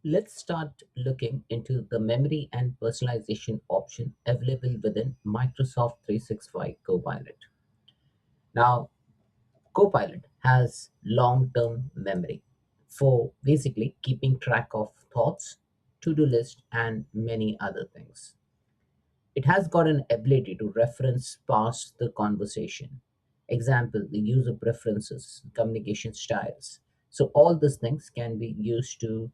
Let's start looking into the memory and personalization option available within Microsoft 365 Copilot. Now, Copilot has long term memory for basically keeping track of thoughts, to do list, and many other things. It has got an ability to reference past the conversation. Example, the user preferences, communication styles. So all these things can be used to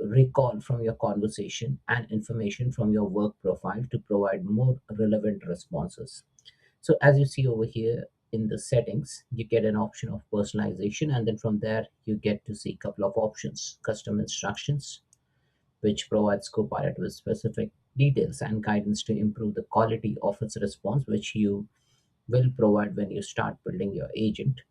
recall from your conversation and information from your work profile to provide more relevant responses. So as you see over here in the settings, you get an option of personalization, and then from there you get to see a couple of options: custom instructions, which provides Copilot with specific details and guidance to improve the quality of its response, which you will provide when you start building your agent,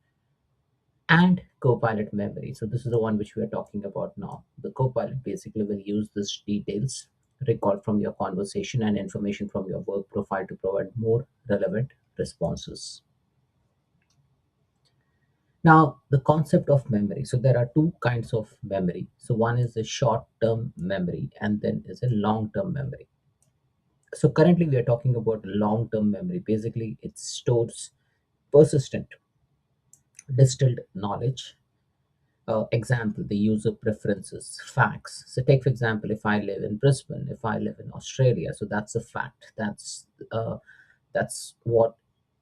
and Copilot memory. So this is the one which we are talking about now. The Copilot basically will use these details recalled from your conversation and information from your work profile to provide more relevant responses. Now, the concept of memory. So there are two kinds of memory. So one is a short-term memory, and then is a long-term memory. So currently we are talking about long-term memory. Basically, it stores persistent distilled knowledge. Example, the user preferences, facts. So take for example, if I live in Brisbane, if I live in Australia, so that's a fact. That's what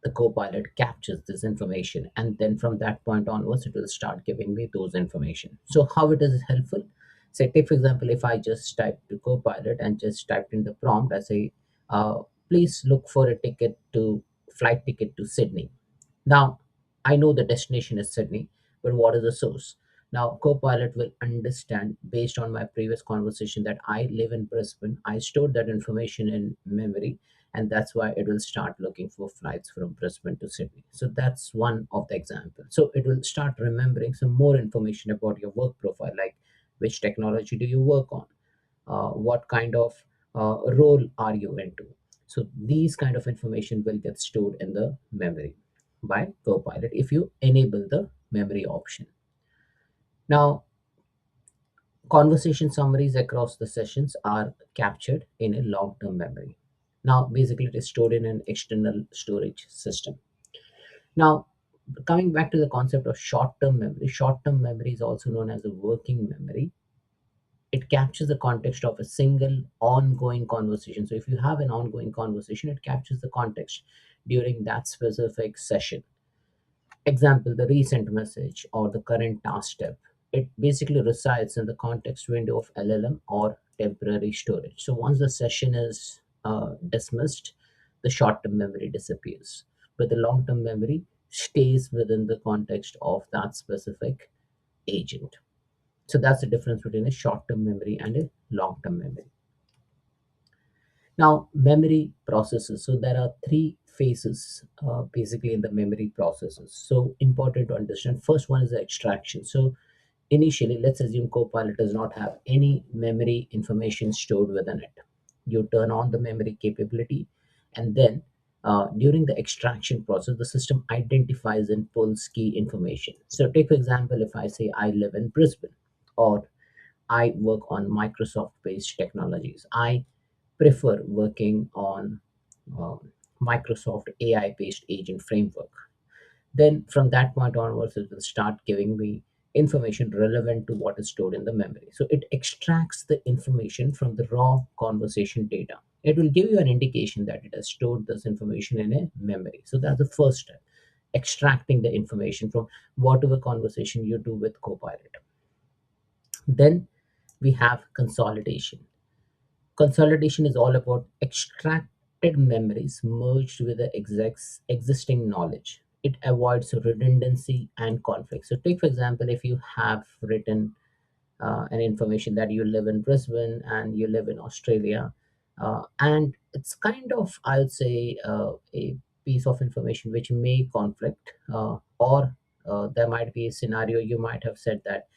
the Copilot captures this information, and then from that point onwards, it will start giving me those information. So how it is helpful? Say, take for example, if I just type to Copilot and just typed in the prompt, I say, please look for a ticket to flight ticket to Sydney. Now, I know the destination is Sydney, but what is the source? Now, Copilot will understand based on my previous conversation that I live in Brisbane. I stored that information in memory, and that's why it will start looking for flights from Brisbane to Sydney. So that's one of the examples. So it will start remembering some more information about your work profile, like which technology do you work on, what kind of role are you into. So these kind of information will get stored in the memory by Copilot if you enable the memory option. Now, conversation summaries across the sessions are captured in a long-term memory. Now, basically, it is stored in an external storage system. Now, coming back to the concept of short-term memory is also known as a working memory. It captures the context of a single ongoing conversation. So, if you have an ongoing conversation, it captures the context during that specific session. Example, the recent message or the current task step. It basically resides in the context window of LLM or temporary storage. So once the session is dismissed, the short-term memory disappears, but the long-term memory stays within the context of that specific agent. So that's the difference between a short-term memory and a long-term memory. Now, memory processes. So there are three phases basically in the memory processes. So important to understand. First one is the extraction. So initially, let's assume Copilot does not have any memory information stored within it. You turn on the memory capability, and then during the extraction process, the system identifies and pulls key information. So take for example, if I say I live in Brisbane, or I work on Microsoft based technologies. I prefer working on Microsoft AI based agent framework. Then from that point onwards, it will start giving me information relevant to what is stored in the memory. So it extracts the information from the raw conversation data. It will give you an indication that it has stored this information in a memory. So that's the first step, extracting the information from whatever conversation you do with Copilot. Then we have consolidation. Consolidation is all about extracted memories merged with the existing knowledge. It avoids redundancy and conflict. So, take for example, if you have written an information that you live in Brisbane and you live in Australia, and it's kind of, I would say, a piece of information which may conflict, or there might be a scenario you might have said that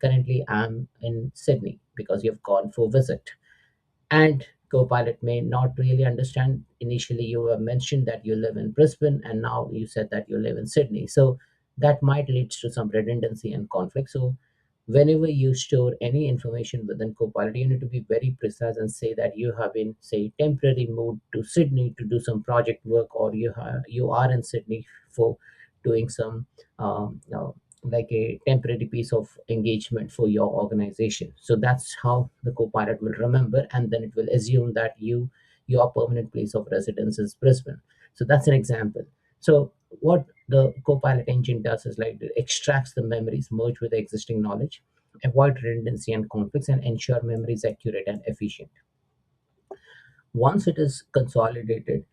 currently I'm in Sydney because you've gone for visit, and Copilot may not really understand. Initially you have mentioned that you live in Brisbane, and now you said that you live in Sydney, so that might lead to some redundancy and conflict. So whenever you store any information within Copilot, you need to be very precise and say that you have been, say, temporarily moved to Sydney to do some project work, or you are in Sydney for doing some like a temporary piece of engagement for your organization. So that's how the Copilot will remember, and then it will assume that your permanent place of residence is Brisbane. So that's an example. So what the Copilot engine does is like it extracts the memories, merge with the existing knowledge, avoid redundancy and conflicts, and ensure memory is accurate and efficient. Once it is consolidated,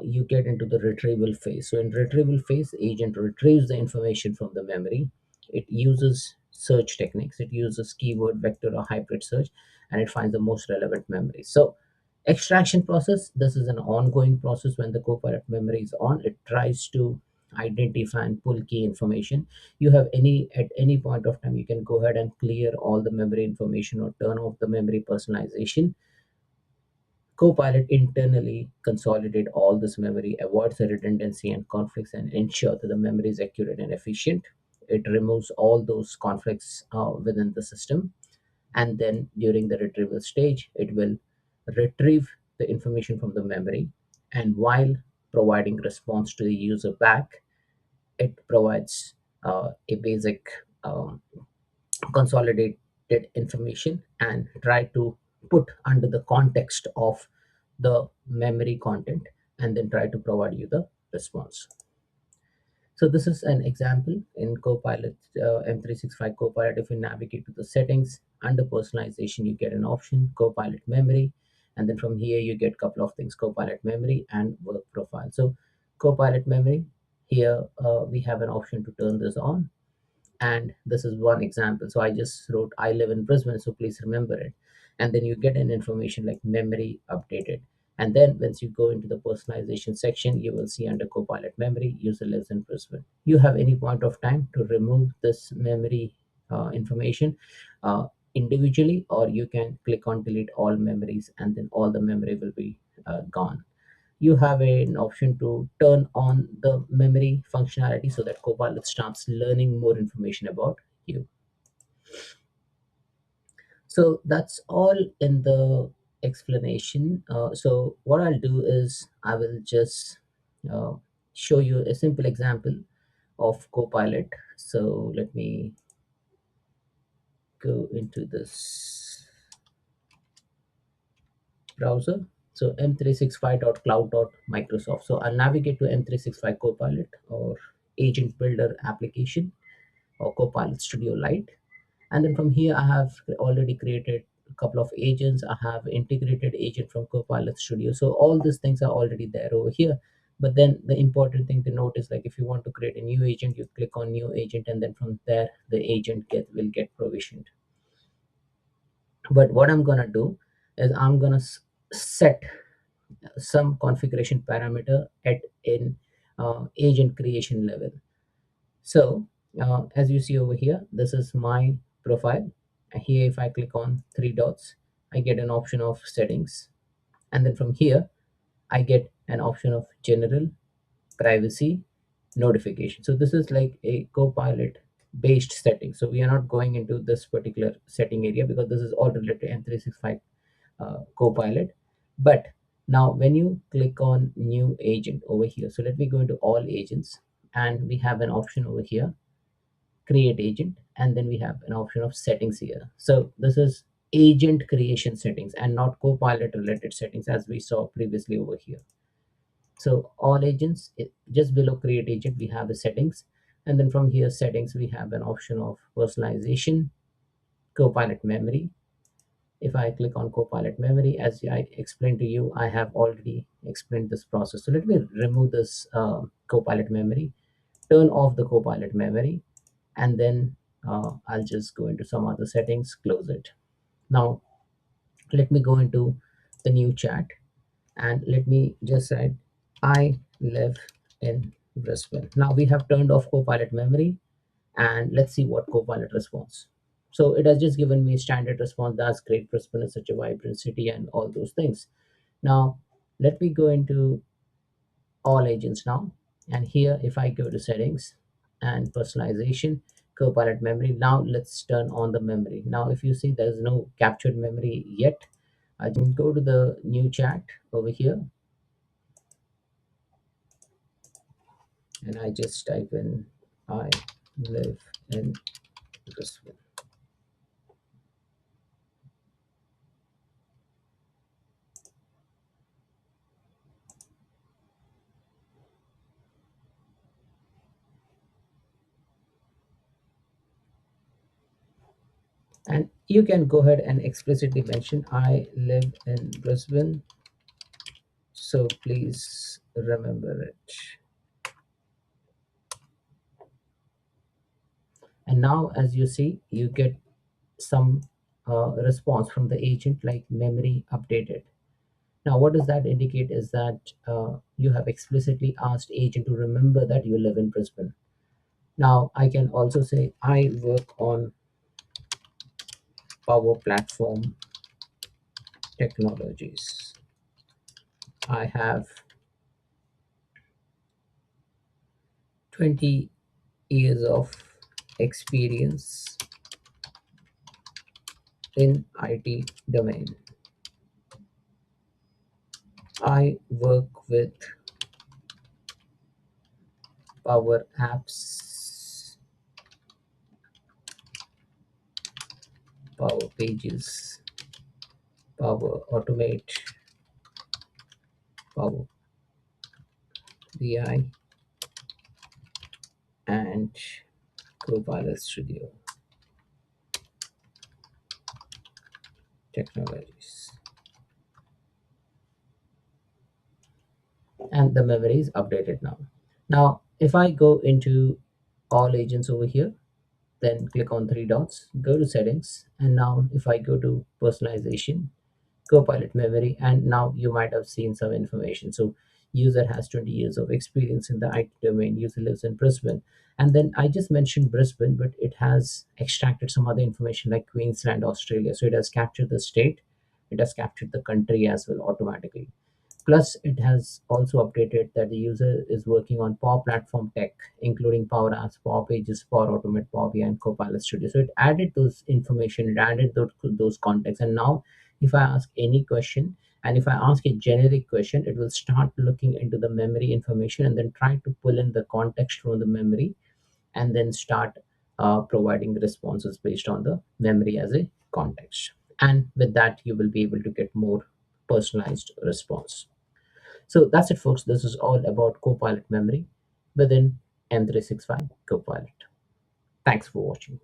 you get into the retrieval phase. So in retrieval phase, agent retrieves the information from the memory. It uses search techniques. It uses keyword, vector, or hybrid search, and it finds the most relevant memories. So extraction process, this is an ongoing process. When the Copilot memory is on, it tries to identify and pull key information. You have any at any point of time, you can go ahead and clear all the memory information or turn off the memory personalization. Copilot internally consolidate all this memory, avoids the redundancy and conflicts, and ensure that the memory is accurate and efficient. It removes all those conflicts within the system, and then during the retrieval stage, it will retrieve the information from the memory, and while providing response to the user back, it provides a basic consolidated information and try to put under the context of the memory content, and then try to provide you the response. So this is an example in Copilot, M365 Copilot. If you navigate to the settings under personalization, you get an option Copilot memory, and then from here you get a couple of things: Copilot memory and work profile. So Copilot memory, here we have an option to turn this on, and this is one example. So I just wrote I live in Brisbane, so please remember it. And then you get an information like memory updated. And then once you go into the personalization section, you will see under Copilot memory, user lives in Brisbane. You have any point of time to remove this memory information individually, or you can click on delete all memories, and then all the memory will be gone. You have an option to turn on the memory functionality so that Copilot starts learning more information about you. So that's all in the explanation. So what I'll do is I will just uh, show you a simple example of Copilot. So let me go into this browser. So m365.cloud.microsoft. So I'll navigate to M365 Copilot or Agent Builder application or Copilot Studio Lite. And then from here, I have already created a couple of agents. I have integrated agent from Copilot Studio. So all these things are already there over here. But then the important thing to note is like if you want to create a new agent, you click on new agent, and then from there the agent will get provisioned. But what I'm gonna do is I'm gonna set some configuration parameter at an agent creation level. So as you see over here, this is my profile. Here, if I click on three dots, I get an option of settings. And then from here, I get an option of general, privacy, notification. So this is like a Copilot based setting. So we are not going into this particular setting area because this is all related to M365 Copilot. But now when you click on new agent over here, so let me go into all agents, and we have an option over here, create agent, and then we have an option of settings here. So this is agent creation settings and not Copilot related settings as we saw previously over here. So all agents, just below create agent, we have the settings, and then from here settings, we have an option of personalization, Copilot memory. If I click on Copilot memory, as I explained to you, I have already explained this process. So let me remove this Copilot memory, turn off the Copilot memory, and then I'll just go into some other settings, close it. Now let me go into the new chat, and let me just write I live in Brisbane. Now we have turned off Copilot memory, and let's see what Copilot responds. So it has just given me standard response. That's great. Brisbane is such a vibrant city and all those things. Now let me go into all agents now. And here, if I go to settings and personalization, Copilot memory. Now let's turn on the memory. Now if you see there's no captured memory yet, I can go to the new chat over here, and I just type in I live in Brisbane. And you can go ahead and explicitly mention I live in Brisbane, so please remember it. And now as you see, you get some response from the agent like memory updated. Now what does that indicate is that you have explicitly asked agent to remember that you live in Brisbane. Now I can also say I work on Power Platform technologies. I have 20 years of experience in IT domain. I work with Power Apps, Power Pages, Power Automate, Power BI, and Copilot Studio technologies. And the memory is updated now. Now, if I go into all agents over here, then click on three dots, go to settings, and now if I go to personalization, Copilot memory, and now you might have seen some information. So user has 20 years of experience in the IT domain, user lives in Brisbane. And then I just mentioned Brisbane, but it has extracted some other information like Queensland, Australia. So it has captured the state, it has captured the country as well automatically. Plus, it has also updated that the user is working on Power Platform tech, including Power Apps, Power Pages, Power Automate, Power BI, and Copilot Studio. So it added those information, it added those contexts. And now, if I ask any question, and if I ask a generic question, it will start looking into the memory information and then try to pull in the context from the memory and then start providing responses based on the memory as a context. And with that, you will be able to get more personalized response. So that's it, folks. This is all about Copilot memory within M365 Copilot. Thanks for watching.